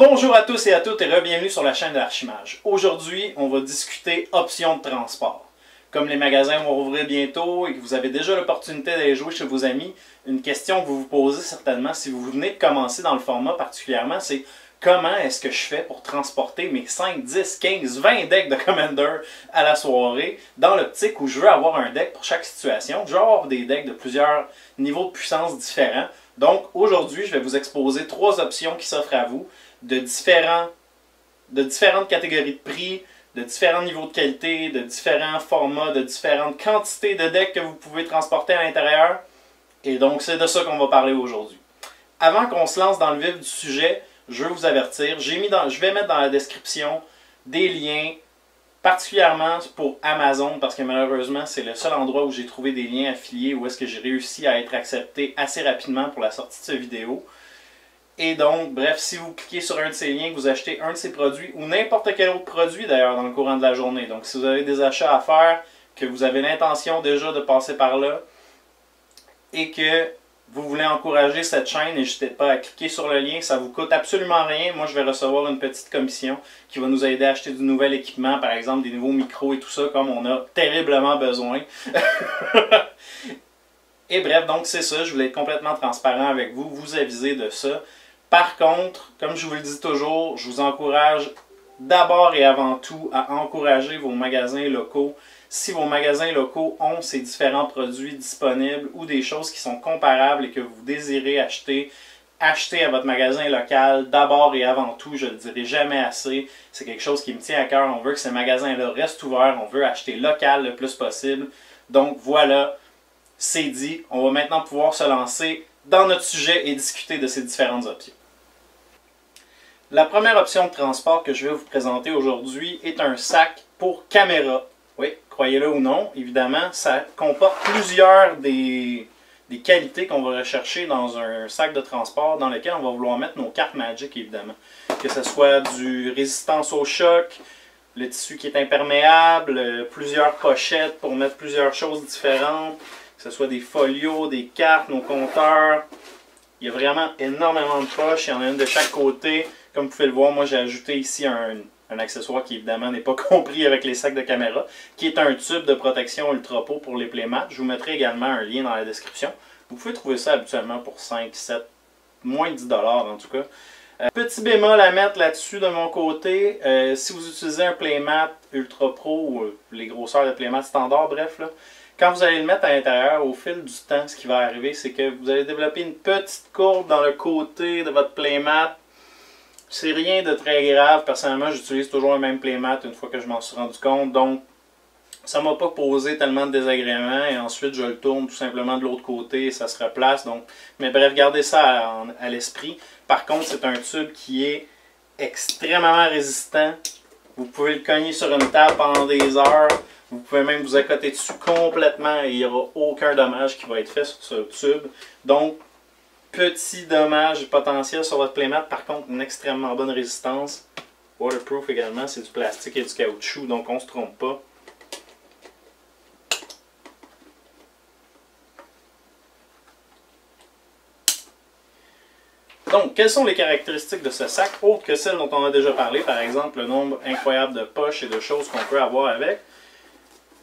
Bonjour à tous et à toutes et bienvenue sur la chaîne de l'Archimage. Aujourd'hui, on va discuter options de transport. Comme les magasins vont rouvrir bientôt et que vous avez déjà l'opportunité d'aller jouer chez vos amis, une question que vous vous posez certainement si vous venez de commencer dans le format particulièrement, c'est comment est-ce que je fais pour transporter mes 5, 10, 15, 20 decks de Commander à la soirée dans l'optique où je veux avoir un deck pour chaque situation. Je veux avoir des decks de plusieurs niveaux de puissance différents. Donc aujourd'hui, je vais vous exposer 3 options qui s'offrent à vous de différentes catégories de prix, de différents niveaux de qualité, de différents formats, de différentes quantités de decks que vous pouvez transporter à l'intérieur. Et donc, c'est de ça qu'on va parler aujourd'hui. Avant qu'on se lance dans le vif du sujet, je veux vous avertir, je vais mettre dans la description des liens, particulièrement pour Amazon, parce que malheureusement, c'est le seul endroit où j'ai trouvé des liens affiliés où est-ce que j'ai réussi à être accepté assez rapidement pour la sortie de cette vidéo. Et donc, bref, si vous cliquez sur un de ces liens, que vous achetez un de ces produits, ou n'importe quel autre produit d'ailleurs dans le courant de la journée. Donc, si vous avez des achats à faire, que vous avez l'intention déjà de passer par là, et que vous voulez encourager cette chaîne, n'hésitez pas à cliquer sur le lien, ça vous coûte absolument rien. Moi, je vais recevoir une petite commission qui va nous aider à acheter du nouvel équipement, par exemple des nouveaux micros et tout ça, comme on a terriblement besoin. Et bref, donc c'est ça, je voulais être complètement transparent avec vous, vous aviser de ça. Par contre, comme je vous le dis toujours, je vous encourage d'abord et avant tout à encourager vos magasins locaux. Si vos magasins locaux ont ces différents produits disponibles ou des choses qui sont comparables et que vous désirez acheter, achetez à votre magasin local d'abord et avant tout. Je ne le dirai jamais assez. C'est quelque chose qui me tient à cœur. On veut que ces magasins-là restent ouverts. On veut acheter local le plus possible. Donc voilà, c'est dit. On va maintenant pouvoir se lancer dans notre sujet et discuter de ces différentes options. La première option de transport que je vais vous présenter aujourd'hui est un sac pour caméra. Oui, croyez-le ou non, évidemment, ça comporte plusieurs des qualités qu'on va rechercher dans un sac de transport dans lequel on va vouloir mettre nos cartes Magic, évidemment. Que ce soit du résistance au choc, le tissu qui est imperméable, plusieurs pochettes pour mettre plusieurs choses différentes, que ce soit des folios, des cartes, nos compteurs. Il y a vraiment énormément de poches, il y en a une de chaque côté. Comme vous pouvez le voir, moi j'ai ajouté ici un accessoire qui évidemment n'est pas compris avec les sacs de caméra, qui est un tube de protection Ultra Pro pour les playmats. Je vous mettrai également un lien dans la description. Vous pouvez trouver ça habituellement pour 5, 7, moins de 10$ en tout cas. Petit bémol à mettre là-dessus de mon côté, si vous utilisez un playmat Ultra Pro ou les grosseurs de playmat standard, bref, là, quand vous allez le mettre à l'intérieur, au fil du temps, ce qui va arriver, c'est que vous allez développer une petite courbe dans le côté de votre playmat. C'est rien de très grave. Personnellement, j'utilise toujours le même playmat une fois que je m'en suis rendu compte. Donc, ça ne m'a pas posé tellement de désagréments. Et ensuite, je le tourne tout simplement de l'autre côté et ça se replace. Donc, mais bref, gardez ça à l'esprit. Par contre, c'est un tube qui est extrêmement résistant. Vous pouvez le cogner sur une table pendant des heures. Vous pouvez même vous accoter dessus complètement et il n'y aura aucun dommage qui va être fait sur ce tube. Donc, petit dommage potentiel sur votre playmat, par contre une extrêmement bonne résistance. Waterproof également, c'est du plastique et du caoutchouc, donc on ne se trompe pas. Donc, quelles sont les caractéristiques de ce sac, autres que celles dont on a déjà parlé, par exemple le nombre incroyable de poches et de choses qu'on peut avoir avec.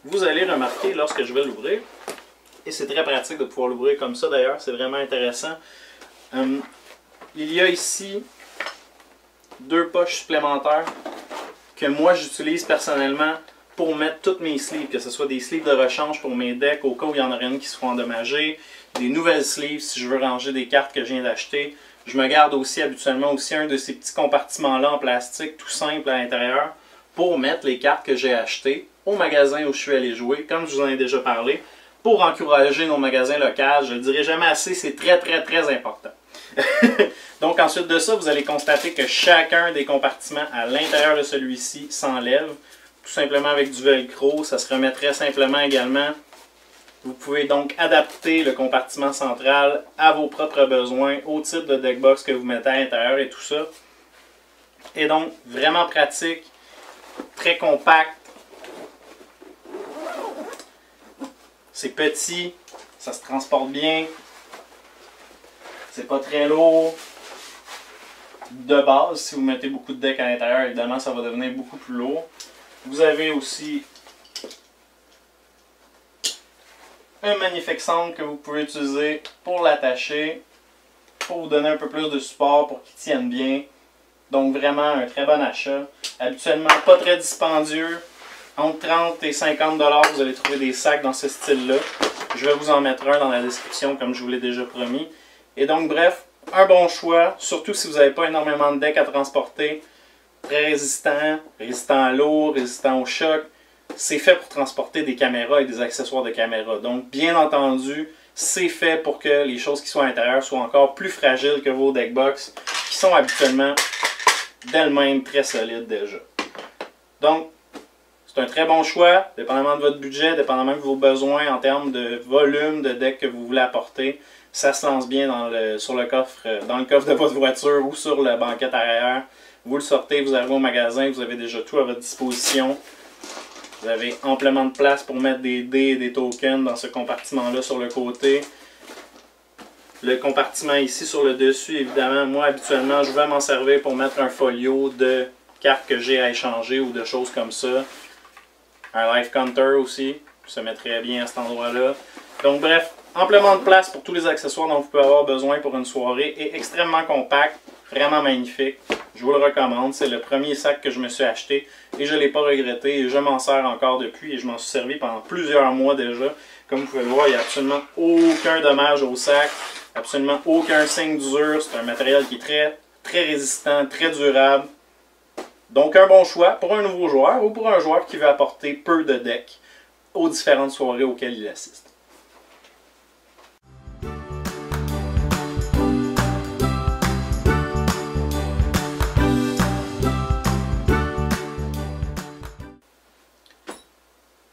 Vous allez remarquer lorsque je vais l'ouvrir, et c'est très pratique de pouvoir l'ouvrir comme ça d'ailleurs, c'est vraiment intéressant. Il y a ici 2 poches supplémentaires que moi j'utilise personnellement pour mettre toutes mes sleeves, que ce soit des sleeves de rechange pour mes decks au cas où il y en aurait une qui se fera endommager, des nouvelles sleeves si je veux ranger des cartes que je viens d'acheter. Je me garde aussi habituellement aussi un de ces petits compartiments-là en plastique tout simple à l'intérieur pour mettre les cartes que j'ai achetées au magasin où je suis allé jouer, comme je vous en ai déjà parlé. Pour encourager nos magasins locaux, je ne le dirai jamais assez, c'est très important. Donc ensuite de ça, vous allez constater que chacun des compartiments à l'intérieur de celui-ci s'enlève, tout simplement avec du velcro, ça se remettrait simplement également. Vous pouvez donc adapter le compartiment central à vos propres besoins, au type de deckbox que vous mettez à l'intérieur et tout ça. Et donc vraiment pratique, très compact. C'est petit, ça se transporte bien, c'est pas très lourd. de base. Si vous mettez beaucoup de deck à l'intérieur, évidemment, ça va devenir beaucoup plus lourd. Vous avez aussi un magnifique centre que vous pouvez utiliser pour l'attacher, pour vous donner un peu plus de support pour qu'il tienne bien. Donc vraiment un très bon achat. Habituellement pas très dispendieux. Entre 30 et 50 $, vous allez trouver des sacs dans ce style-là. Je vais vous en mettre un dans la description comme je vous l'ai déjà promis. Et donc bref, un bon choix, surtout si vous n'avez pas énormément de decks à transporter. Très résistant, résistant à l'eau, résistant au choc. C'est fait pour transporter des caméras et des accessoires de caméra. Donc bien entendu, c'est fait pour que les choses qui sont à l'intérieur soient encore plus fragiles que vos deckbox, qui sont habituellement d'elles-mêmes très solides déjà. Donc, c'est un très bon choix, dépendamment de votre budget, dépendamment de vos besoins en termes de volume de deck que vous voulez apporter. Ça se lance bien dans le coffre de votre voiture ou sur la banquette arrière. Vous le sortez, vous arrivez au magasin, vous avez déjà tout à votre disposition. Vous avez amplement de place pour mettre des dés et des tokens dans ce compartiment-là sur le côté. Le compartiment ici sur le dessus, évidemment, moi habituellement, je vais m'en servir pour mettre un folio de cartes que j'ai à échanger ou de choses comme ça. Un life counter aussi, ça mettrait bien à cet endroit-là. Donc bref, amplement de place pour tous les accessoires dont vous pouvez avoir besoin pour une soirée et extrêmement compact, vraiment magnifique. Je vous le recommande, c'est le premier sac que je me suis acheté et je ne l'ai pas regretté et je m'en sers encore depuis et je m'en suis servi pendant plusieurs mois déjà. Comme vous pouvez le voir, il n'y a absolument aucun dommage au sac, absolument aucun signe d'usure. C'est un matériel qui est très résistant, très durable. Donc un bon choix pour un nouveau joueur ou pour un joueur qui veut apporter peu de decks aux différentes soirées auxquelles il assiste.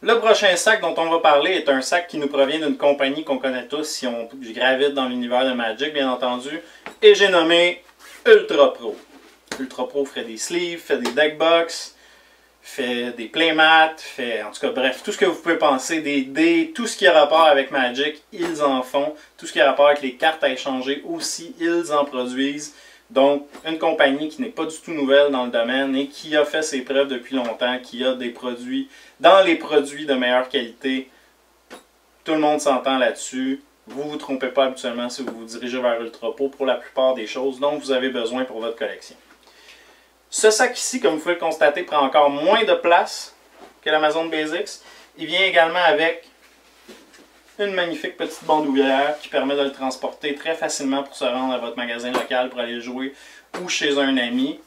Le prochain sac dont on va parler est un sac qui nous provient d'une compagnie qu'on connaît tous si on gravite dans l'univers de Magic, bien entendu, et j'ai nommé Ultra Pro. Ultra Pro fait des sleeves, fait des deckbox, fait des playmats, fait en tout cas bref, tout ce que vous pouvez penser, des dés, tout ce qui a rapport avec Magic, ils en font. Tout ce qui a rapport avec les cartes à échanger aussi, ils en produisent. Donc, une compagnie qui n'est pas du tout nouvelle dans le domaine et qui a fait ses preuves depuis longtemps, qui a des produits, dans les produits de meilleure qualité. Tout le monde s'entend là-dessus. Vous ne vous trompez pas habituellement si vous vous dirigez vers Ultra Pro pour la plupart des choses dont vous avez besoin pour votre collection. Ce sac ici, comme vous pouvez le constater, prend encore moins de place que l'Amazon Basics. Il vient également avec une magnifique petite bandoulière qui permet de le transporter très facilement pour se rendre à votre magasin local pour aller jouer ou chez un ami.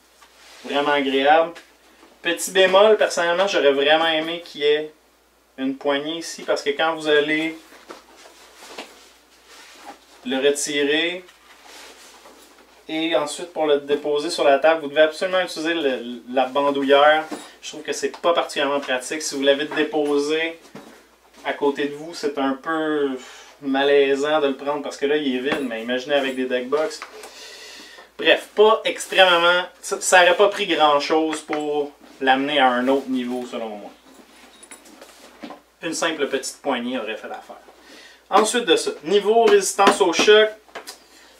Vraiment agréable. Petit bémol, personnellement, j'aurais vraiment aimé qu'il y ait une poignée ici parce que quand vous allez le retirer et ensuite pour le déposer sur la table, vous devez absolument utiliser la bandoulière. Je trouve que c'est pas particulièrement pratique. Si vous l'avez déposé à côté de vous, c'est un peu malaisant de le prendre parce que là, il est vide, mais imaginez avec des deckbox. Bref, pas extrêmement... Ça n'aurait pas pris grand-chose pour l'amener à un autre niveau, selon moi. Une simple petite poignée aurait fait l'affaire. Ensuite de ça, niveau résistance au choc,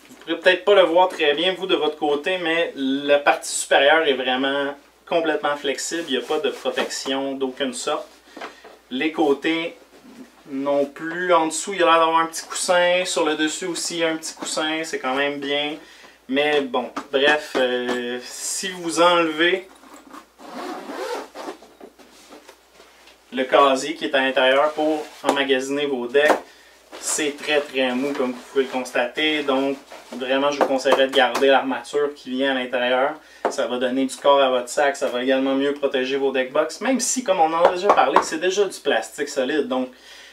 vous ne pourrez peut-être pas le voir très bien, vous, de votre côté, mais la partie supérieure est vraiment complètement flexible. Il n'y a pas de protection d'aucune sorte. Les côtés non plus. En dessous, il y a l'air d'avoir un petit coussin. Sur le dessus aussi, il y a un petit coussin. C'est quand même bien. Mais bon, bref, si vous enlevez le casier qui est à l'intérieur pour emmagasiner vos decks, c'est très mou comme vous pouvez le constater. Donc, vraiment, je vous conseillerais de garder l'armature qui vient à l'intérieur. Ça va donner du corps à votre sac. Ça va également mieux protéger vos deckbox. Même si, comme on en a déjà parlé, c'est déjà du plastique solide. Donc,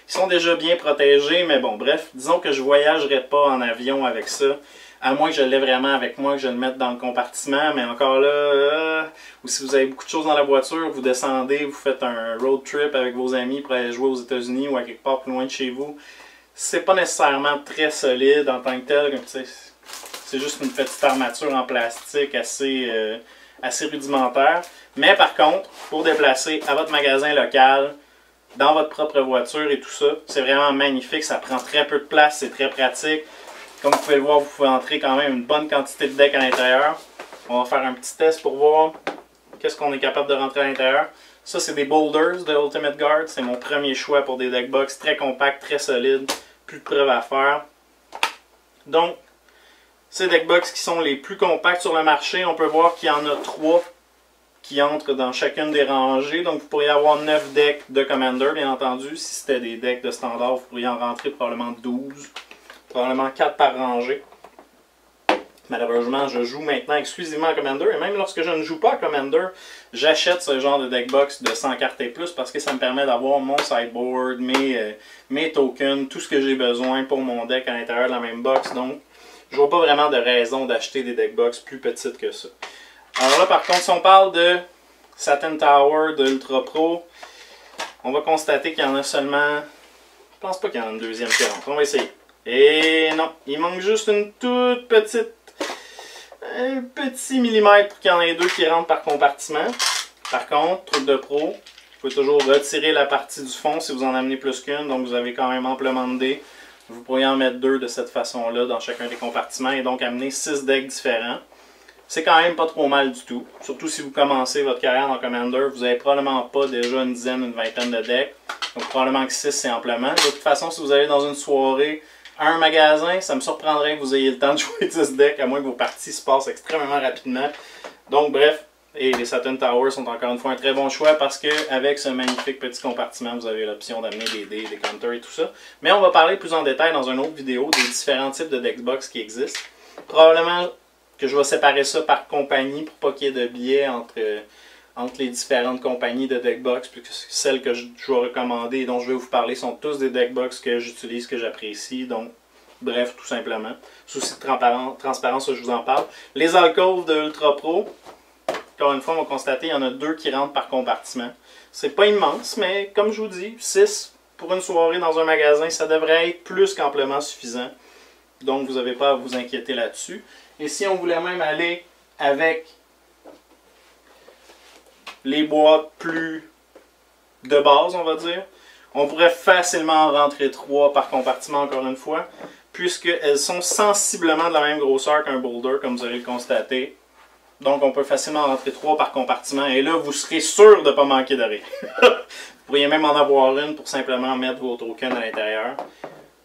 ils sont déjà bien protégés. Mais bon, bref, disons que je ne voyagerai pas en avion avec ça. À moins que je l'ai vraiment avec moi, que je le mette dans le compartiment. Mais encore là, ou si vous avez beaucoup de choses dans la voiture, vous descendez, vous faites un road trip avec vos amis pour aller jouer aux États-Unis ou à quelque part plus loin de chez vous. C'est pas nécessairement très solide en tant que tel. C'est juste une petite armature en plastique assez rudimentaire. Mais par contre, pour déplacer à votre magasin local, dans votre propre voiture et tout ça, c'est vraiment magnifique. Ça prend très peu de place, c'est très pratique. Comme vous pouvez le voir, vous pouvez entrer quand même une bonne quantité de deck à l'intérieur. On va faire un petit test pour voir qu'est-ce qu'on est capable de rentrer à l'intérieur. Ça, c'est des Boulders de Ultimate Guard. C'est mon premier choix pour des deck box très compacts, très solides. Plus de preuves à faire. Donc, ces deck box qui sont les plus compacts sur le marché, on peut voir qu'il y en a 3 qui entrent dans chacune des rangées. Donc, vous pourriez avoir 9 decks de Commander, bien entendu. Si c'était des decks de standard, vous pourriez en rentrer probablement 12. Probablement 4 par rangée. Malheureusement, je joue maintenant exclusivement à Commander. Et même lorsque je ne joue pas à Commander, j'achète ce genre de deck box de 100 cartes et plus parce que ça me permet d'avoir mon sideboard, mes tokens, tout ce que j'ai besoin pour mon deck à l'intérieur de la même box. Donc, je vois pas vraiment de raison d'acheter des deck box plus petites que ça. Alors là, par contre, si on parle de Satin Tower de Ultra Pro, on va constater qu'il y en a seulement... Je pense pas qu'il y en a une deuxième qui rentre. On va essayer. Et non, il manque juste une toute petite... Un petit millimètre qu'il y en ait 2 qui rentrent par compartiment. Par contre, truc de pro, vous pouvez toujours retirer la partie du fond si vous en amenez plus qu'une. Donc vous avez quand même amplement de dés. Vous pourriez en mettre 2 de cette façon-là dans chacun des compartiments et donc amener 6 decks différents. C'est quand même pas trop mal du tout. Surtout si vous commencez votre carrière dans Commander, vous n'avez probablement pas déjà une dizaine, une vingtaine de decks. Donc probablement que 6 c'est amplement. De toute façon, si vous allez dans une soirée à un magasin, ça me surprendrait que vous ayez le temps de jouer 10 decks, à moins que vos parties se passent extrêmement rapidement. Donc bref, et les Satin Towers sont encore une fois un très bon choix parce qu'avec ce magnifique petit compartiment, vous avez l'option d'amener des dés, des counters et tout ça. Mais on va parler plus en détail dans une autre vidéo des différents types de deckbox qui existent. Probablement que je vais séparer ça par compagnie pour pas qu'il y ait de biais entre les différentes compagnies de deckbox, puisque celles que je vais recommander et dont je vais vous parler sont tous des deckbox que j'utilise, que j'apprécie. Donc, bref, tout simplement. Souci de transparence, je vous en parle. Les alcôves de Ultra Pro, encore une fois, on va constater qu'il y en a 2 qui rentrent par compartiment. C'est pas immense, mais comme je vous dis, 6 pour une soirée dans un magasin, ça devrait être plus qu'amplement suffisant. Donc, vous n'avez pas à vous inquiéter là-dessus. Et si on voulait même aller avec les boîtes plus de base, on va dire, on pourrait facilement en rentrer 3 par compartiment, encore une fois, puisqu'elles sont sensiblement de la même grosseur qu'un boulder, comme vous allez le constater. Donc, on peut facilement en rentrer 3 par compartiment, et là, vous serez sûr de ne pas manquer de rien. Vous pourriez même en avoir une pour simplement mettre vos tokens à l'intérieur,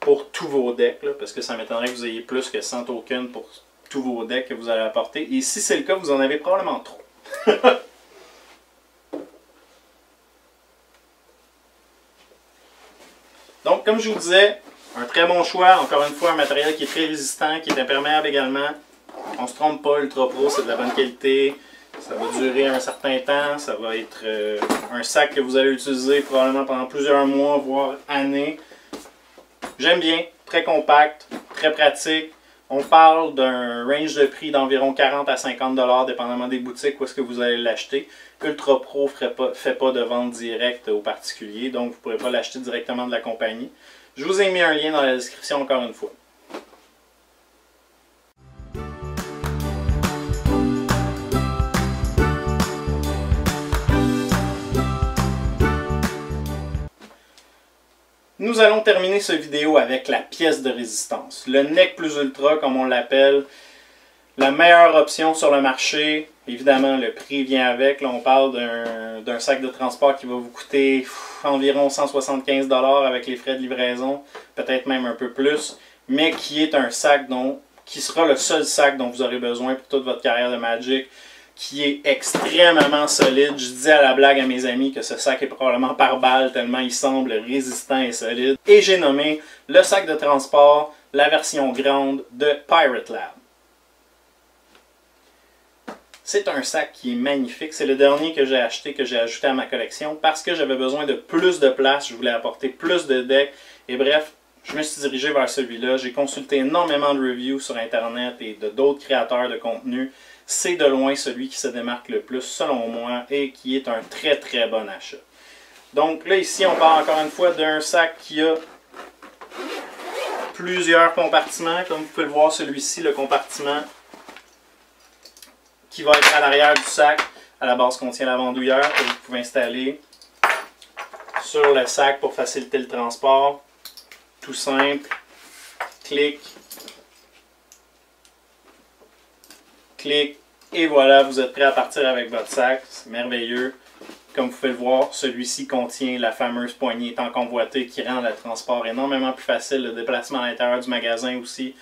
pour tous vos decks, là, parce que ça m'étonnerait que vous ayez plus que 100 tokens pour tous vos decks que vous allez apporter. Et si c'est le cas, vous en avez probablement trop. Donc, comme je vous disais, un très bon choix. Encore une fois, un matériel qui est très résistant, qui est imperméable également. On ne se trompe pas, Ultra Pro, c'est de la bonne qualité. Ça va durer un certain temps. Ça va être un sac que vous allez utiliser probablement pendant plusieurs mois, voire années. J'aime bien. Très compact, très pratique. On parle d'un range de prix d'environ 40 à 50 $, dépendamment des boutiques où est-ce que vous allez l'acheter. Ultra Pro ne fait pas de vente directe aux particuliers, donc vous ne pourrez pas l'acheter directement de la compagnie. Je vous ai mis un lien dans la description encore une fois. Nous allons terminer cette vidéo avec la pièce de résistance. Le Neck Plus Ultra, comme on l'appelle, la meilleure option sur le marché. Évidemment, le prix vient avec. Là, on parle d'un sac de transport qui va vous coûter environ 175 $ avec les frais de livraison, peut-être même un peu plus, mais qui est un sac qui sera le seul sac dont vous aurez besoin pour toute votre carrière de Magic, qui est extrêmement solide. Je dis à la blague à mes amis que ce sac est probablement par balle tellement il semble résistant et solide. Et j'ai nommé le sac de transport, la version grande de Pirate Lab. C'est un sac qui est magnifique. C'est le dernier que j'ai acheté, que j'ai ajouté à ma collection parce que j'avais besoin de plus de place. Je voulais apporter plus de decks. Et bref, je me suis dirigé vers celui-là. J'ai consulté énormément de reviews sur Internet et d'autres créateurs de contenu. C'est de loin celui qui se démarque le plus, selon moi, et qui est un très très bon achat. Donc là, ici, on parle encore une fois d'un sac qui a plusieurs compartiments. Comme vous pouvez le voir, celui-ci, le compartiment qui va être à l'arrière du sac. À la base contient la bandoulière que vous pouvez installer sur le sac pour faciliter le transport. Tout simple. Clic. Clic. Et voilà, vous êtes prêt à partir avec votre sac. C'est merveilleux. Comme vous pouvez le voir, celui-ci contient la fameuse poignée tant convoitée qui rend le transport énormément plus facile, le déplacement à l'intérieur du magasin aussi.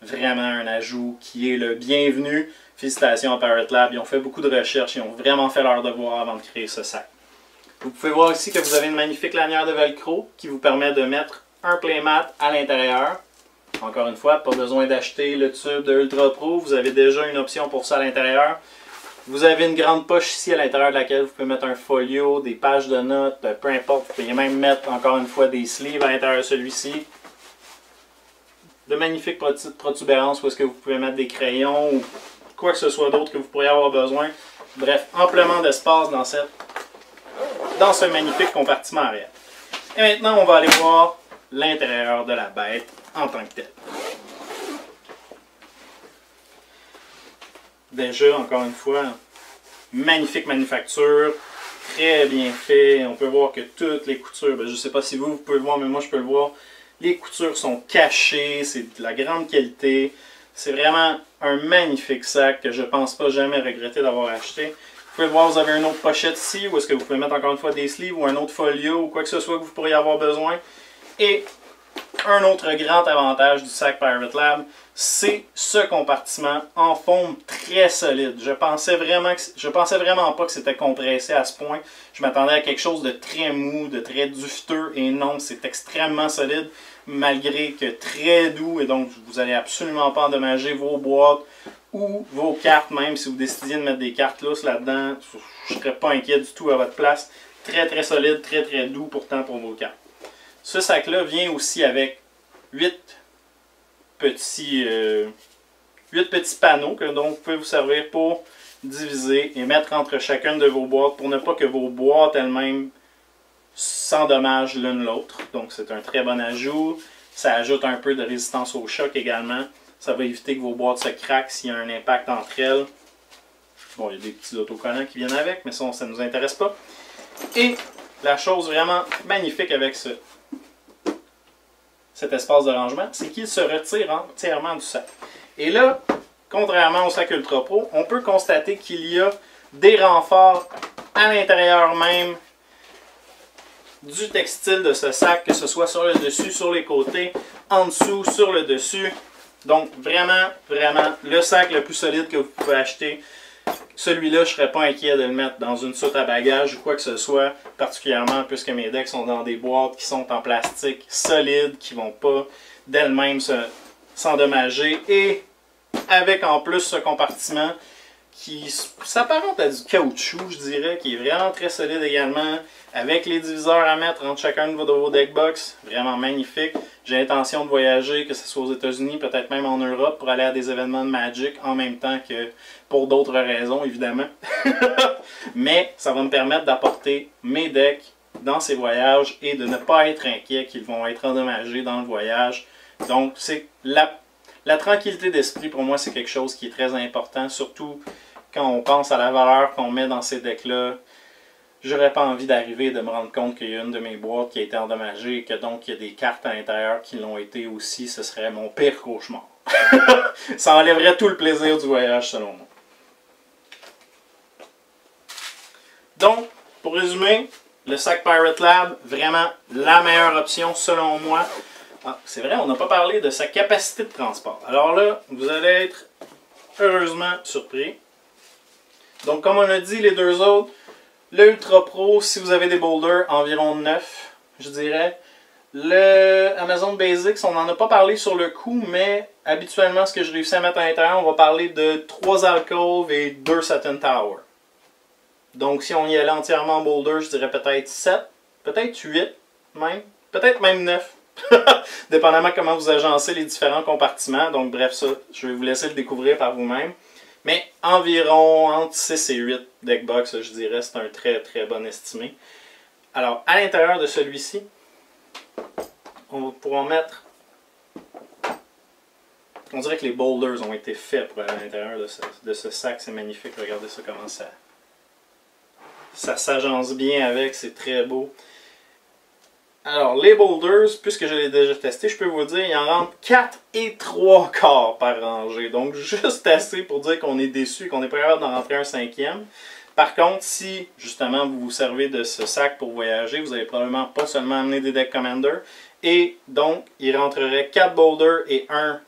Vraiment un ajout qui est le bienvenu. Félicitations à Pirate Lab, ils ont fait beaucoup de recherches, ils ont vraiment fait leur devoir avant de créer ce sac. Vous pouvez voir aussi que vous avez une magnifique lanière de velcro qui vous permet de mettre un playmat à l'intérieur. Encore une fois, pas besoin d'acheter le tube de Ultra Pro, vous avez déjà une option pour ça à l'intérieur. Vous avez une grande poche ici à l'intérieur de laquelle vous pouvez mettre un folio, des pages de notes, peu importe. Vous pouvez même mettre encore une fois des sleeves à l'intérieur de celui-ci. De magnifiques petites protubérances où est-ce que vous pouvez mettre des crayons ou quoi que ce soit d'autre que vous pourriez avoir besoin. Bref, amplement d'espace dans ce magnifique compartiment arrière. Et maintenant, on va aller voir l'intérieur de la bête en tant que telle. Déjà, encore une fois, magnifique manufacture, très bien fait. On peut voir que toutes les coutures, je ne sais pas si vous pouvez le voir, mais moi je peux le voir. Les coutures sont cachées, c'est de la grande qualité. C'est vraiment un magnifique sac que je ne pense pas jamais regretter d'avoir acheté. Vous pouvez le voir, vous avez une autre pochette ici, où est-ce que vous pouvez mettre encore une fois des sleeves ou un autre folio ou quoi que ce soit que vous pourriez avoir besoin. Et un autre grand avantage du sac Pirate Lab, c'est ce compartiment en forme très solide. Je pensais vraiment pas que c'était compressé à ce point. Je m'attendais à quelque chose de très mou, de très dufteux, et non, c'est extrêmement solide, malgré que très doux, et donc vous n'allez absolument pas endommager vos boîtes ou vos cartes, même si vous décidiez de mettre des cartes lousses là-dedans, je ne serais pas inquiet du tout à votre place. Très très solide, très très doux pourtant pour vos cartes. Ce sac-là vient aussi avec 8 petits panneaux dont vous pouvez vous servir pour diviser et mettre entre chacune de vos boîtes pour ne pas que vos boîtes elles-mêmes s'endommagent l'une l'autre. Donc c'est un très bon ajout. Ça ajoute un peu de résistance au choc également. Ça va éviter que vos boîtes se craquent s'il y a un impact entre elles. Bon, il y a des petits autocollants qui viennent avec, mais ça ne nous intéresse pas. Et la chose vraiment magnifique avec cet espace de rangement, c'est qu'il se retire entièrement du sac. Et là, contrairement au sac Ultra Pro, on peut constater qu'il y a des renforts à l'intérieur même du textile de ce sac, que ce soit sur le dessus, sur les côtés, en dessous, sur le dessus. Donc vraiment, vraiment, le sac le plus solide que vous pouvez acheter. Celui-là, je ne serais pas inquiet de le mettre dans une soute à bagages ou quoi que ce soit, particulièrement puisque mes decks sont dans des boîtes qui sont en plastique solide, qui ne vont pas d'elles-mêmes s'endommager, et avec en plus ce compartiment qui s'apparente à du caoutchouc, je dirais, qui est vraiment très solide également, avec les diviseurs à mettre entre chacun de vos deck box, vraiment magnifique. J'ai l'intention de voyager, que ce soit aux États-Unis, peut-être même en Europe, pour aller à des événements de Magic, en même temps que pour d'autres raisons, évidemment. Mais ça va me permettre d'apporter mes decks dans ces voyages et de ne pas être inquiet qu'ils vont être endommagés dans le voyage. Donc, c'est la tranquillité d'esprit, pour moi, c'est quelque chose qui est très important, surtout quand on pense à la valeur qu'on met dans ces decks-là. J'aurais pas envie d'arriver et de me rendre compte qu'il y a une de mes boîtes qui a été endommagée et que donc il y a des cartes à l'intérieur qui l'ont été aussi. Ce serait mon pire cauchemar. Ça enlèverait tout le plaisir du voyage, selon moi. Donc, pour résumer, le sac Pirate Lab, vraiment la meilleure option selon moi. Ah, c'est vrai, on n'a pas parlé de sa capacité de transport. Alors là, vous allez être heureusement surpris. Donc, comme on a dit, les deux autres, le Ultra Pro, si vous avez des boulders, environ 9, je dirais. Le Amazon Basics, on n'en a pas parlé sur le coup, mais habituellement, ce que je réussis à mettre à l'intérieur, on va parler de 3 alcôves et 2 satin tower. Donc, si on y allait entièrement en boulder, je dirais peut-être 7, peut-être 8 même, peut-être même 9. Dépendamment comment vous agencez les différents compartiments. Donc, bref, ça, je vais vous laisser le découvrir par vous-même. Mais environ entre 6 et 8 deckbox, je dirais, c'est un très très bon estimé. Alors, à l'intérieur de celui-ci, on va pouvoir mettre... On dirait que les boulders ont été faits pour aller à l'intérieur de ce sac. C'est magnifique. Regardez ça, comment ça s'agence bien avec. C'est très beau. Alors, les boulders, puisque je l'ai déjà testé, je peux vous dire, il en rentre 4 et 3 quarts par rangée. Donc, juste assez pour dire qu'on est déçu, qu'on n'est pas capable d'en rentrer un cinquième. Par contre, si, justement, vous vous servez de ce sac pour voyager, vous n'allez probablement pas seulement amener des Deck Commander. Et donc, il rentrerait 4 boulders et un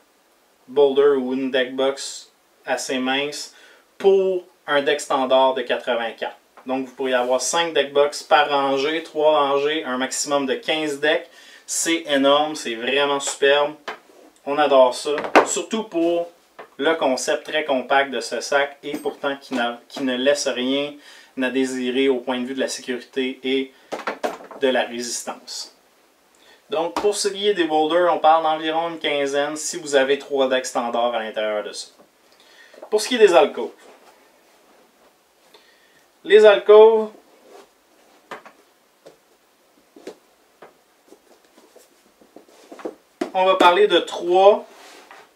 boulder ou une deck box assez mince pour un deck standard de 84. Donc, vous pourriez avoir 5 deck box par rangée, 3 rangées, un maximum de 15 decks. C'est énorme, c'est vraiment superbe. On adore ça. Surtout pour le concept très compact de ce sac et pourtant qui ne laisse rien à désirer au point de vue de la sécurité et de la résistance. Donc, pour ce qui est des boulders, on parle d'environ une quinzaine si vous avez 3 decks standards à l'intérieur de ça. Pour ce qui est des alcôves. Les alcôves, on va parler de 3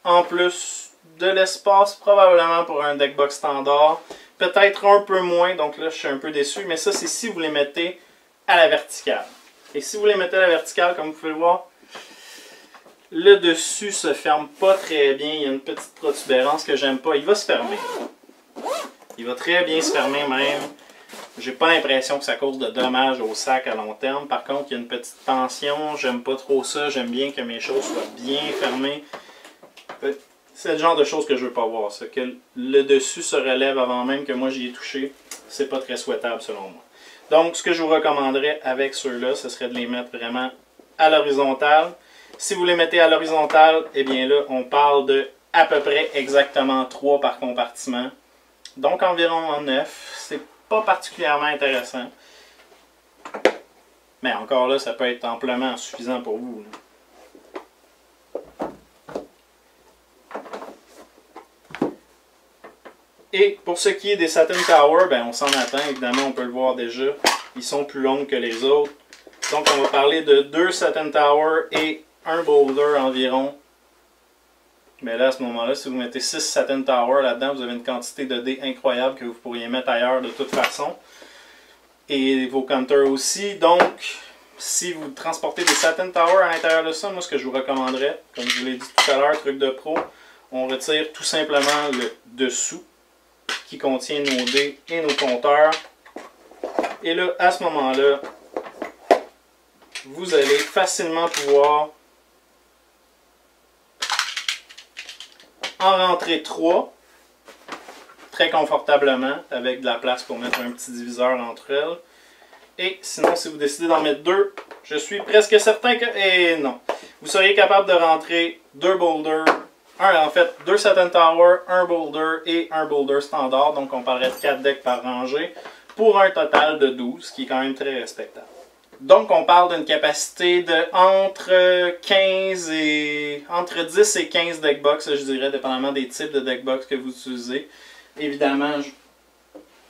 en plus de l'espace probablement pour un deck box standard. Peut-être un peu moins, donc là je suis un peu déçu, mais ça c'est si vous les mettez à la verticale. Et si vous les mettez à la verticale, comme vous pouvez le voir, le dessus se ferme pas très bien. Il y a une petite protubérance que j'aime pas. Il va se fermer. Il va très bien se fermer même. J'ai pas l'impression que ça cause de dommages au sac à long terme. Par contre, il y a une petite tension. J'aime pas trop ça. J'aime bien que mes choses soient bien fermées. C'est le genre de choses que je veux pas voir. Ça. Que le dessus se relève avant même que moi j'y ai touché. C'est pas très souhaitable selon moi. Donc, ce que je vous recommanderais avec ceux-là, ce serait de les mettre vraiment à l'horizontale. Si vous les mettez à l'horizontale, eh bien là, on parle de à peu près exactement 3 par compartiment. Donc, environ 9. C'est pas particulièrement intéressant. Mais encore là, ça peut être amplement suffisant pour vous. Et pour ce qui est des Satin Tower, ben on s'en attend, évidemment, on peut le voir déjà. Ils sont plus longs que les autres. Donc on va parler de 2 Satin Tower et un boulder environ. Mais là, à ce moment-là, si vous mettez 6 Satin Tower là-dedans, vous avez une quantité de dés incroyable que vous pourriez mettre ailleurs de toute façon. Et vos counters aussi. Donc, si vous transportez des Satin Tower à l'intérieur de ça, moi ce que je vous recommanderais, comme je vous l'ai dit tout à l'heure, truc de pro, on retire tout simplement le dessous qui contient nos dés et nos compteurs. Et là, à ce moment-là, vous allez facilement pouvoir en rentrer 3 très confortablement avec de la place pour mettre un petit diviseur entre elles. Et sinon, si vous décidez d'en mettre 2, je suis presque certain que... Et non. Vous seriez capable de rentrer 2 boulders. En fait, 2 Satin Tower, un boulder et un boulder standard. Donc on parlerait de 4 decks par rangée pour un total de 12, ce qui est quand même très respectable. Donc on parle d'une capacité de entre 10 et 15 deckbox, je dirais, dépendamment des types de deckbox que vous utilisez. Évidemment,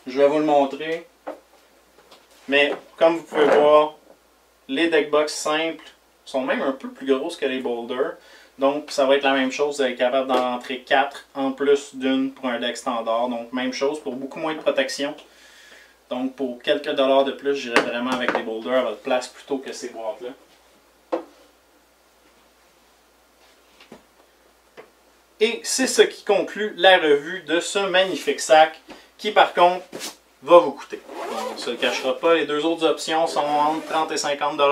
je vais vous le montrer. Mais comme vous pouvez voir, les deckbox simples sont même un peu plus grosses que les boulders. Donc, ça va être la même chose, vous allez être capable d'en rentrer 4 en plus d'une pour un deck standard. Donc, même chose pour beaucoup moins de protection. Donc, pour quelques dollars de plus, j'irai vraiment avec les boulders à votre place plutôt que ces boîtes-là. Et c'est ce qui conclut la revue de ce magnifique sac qui, par contre, va vous coûter. On ne se le cachera pas, les deux autres options sont entre 30 et 50 $.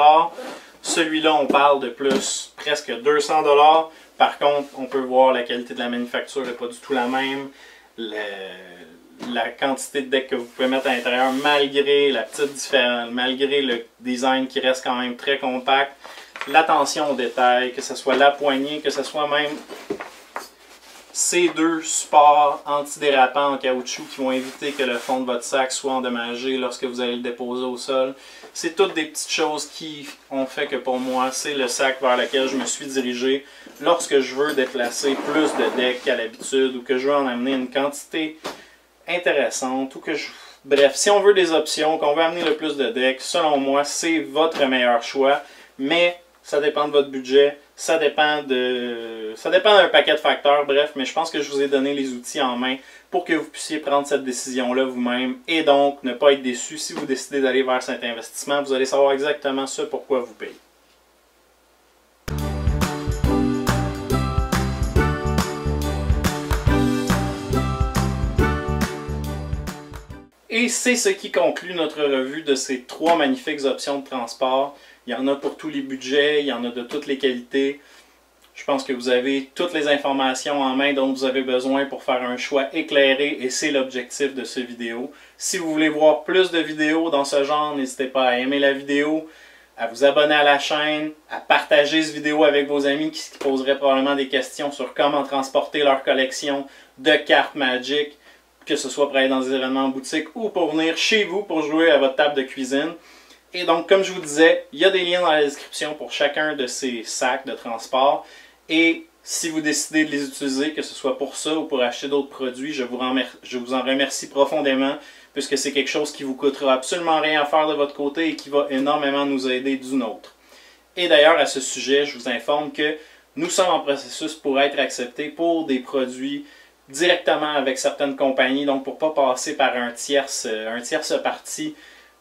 Celui-là, on parle de plus, presque 200 $. Par contre, on peut voir la qualité de la manufacture n'est pas du tout la même. La quantité de decks que vous pouvez mettre à l'intérieur, malgré la petite différence, malgré le design qui reste quand même très compact. L'attention aux détails, que ce soit la poignée, que ce soit même ces 2 supports antidérapants en caoutchouc qui vont éviter que le fond de votre sac soit endommagé lorsque vous allez le déposer au sol. C'est toutes des petites choses qui ont fait que pour moi, c'est le sac vers lequel je me suis dirigé lorsque je veux déplacer plus de decks qu'à l'habitude ou que je veux en amener une quantité intéressante ou que je... Bref, si on veut des options, qu'on veut amener le plus de decks, selon moi, c'est votre meilleur choix, mais ça dépend de votre budget. Ça dépend d'un paquet de facteurs, bref, mais je pense que je vous ai donné les outils en main pour que vous puissiez prendre cette décision-là vous-même et donc ne pas être déçu si vous décidez d'aller vers cet investissement. Vous allez savoir exactement ce pourquoi vous payez. Et c'est ce qui conclut notre revue de ces 3 magnifiques options de transport. Il y en a pour tous les budgets, il y en a de toutes les qualités. Je pense que vous avez toutes les informations en main dont vous avez besoin pour faire un choix éclairé et c'est l'objectif de cette vidéo. Si vous voulez voir plus de vidéos dans ce genre, n'hésitez pas à aimer la vidéo, à vous abonner à la chaîne, à partager cette vidéo avec vos amis qui poseraient probablement des questions sur comment transporter leur collection de cartes Magic, que ce soit pour aller dans des événements en boutique ou pour venir chez vous pour jouer à votre table de cuisine. Et donc, comme je vous disais, il y a des liens dans la description pour chacun de ces sacs de transport. Et si vous décidez de les utiliser, que ce soit pour ça ou pour acheter d'autres produits, je vous en remercie profondément puisque c'est quelque chose qui vous coûtera absolument rien à faire de votre côté et qui va énormément nous aider du nôtre. Et d'ailleurs, à ce sujet, je vous informe que nous sommes en processus pour être acceptés pour des produits directement avec certaines compagnies, donc pour ne pas passer par un tierce parti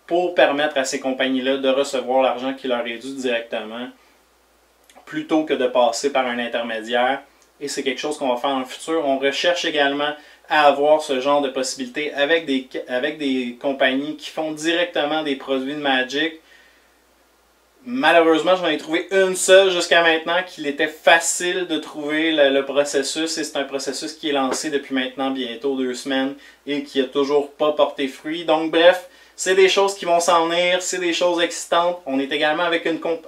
pour permettre à ces compagnies-là de recevoir l'argent qui leur est dû directement, plutôt que de passer par un intermédiaire. Et c'est quelque chose qu'on va faire dans le futur. On recherche également à avoir ce genre de possibilités avec des compagnies qui font directement des produits de Magic. Malheureusement, j'en ai trouvé une seule jusqu'à maintenant qu'il était facile de trouver le processus. Et c'est un processus qui est lancé depuis maintenant bientôt 2 semaines et qui n'a toujours pas porté fruit. Donc bref, c'est des choses qui vont s'en venir, c'est des choses existantes. On est également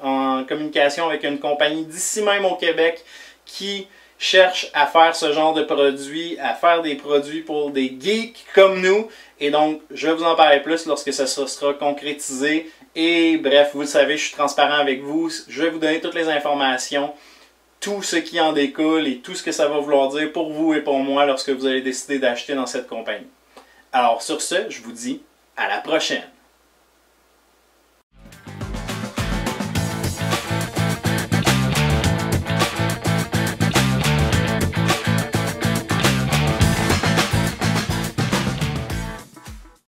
en communication avec une compagnie d'ici même au Québec qui cherche à faire ce genre de produits, à faire des produits pour des geeks comme nous. Et donc, je vais vous en parler plus lorsque ça sera concrétisé. Et bref, vous le savez, je suis transparent avec vous. Je vais vous donner toutes les informations, tout ce qui en découle et tout ce que ça va vouloir dire pour vous et pour moi lorsque vous allez décider d'acheter dans cette compagnie. Alors sur ce, je vous dis à la prochaine!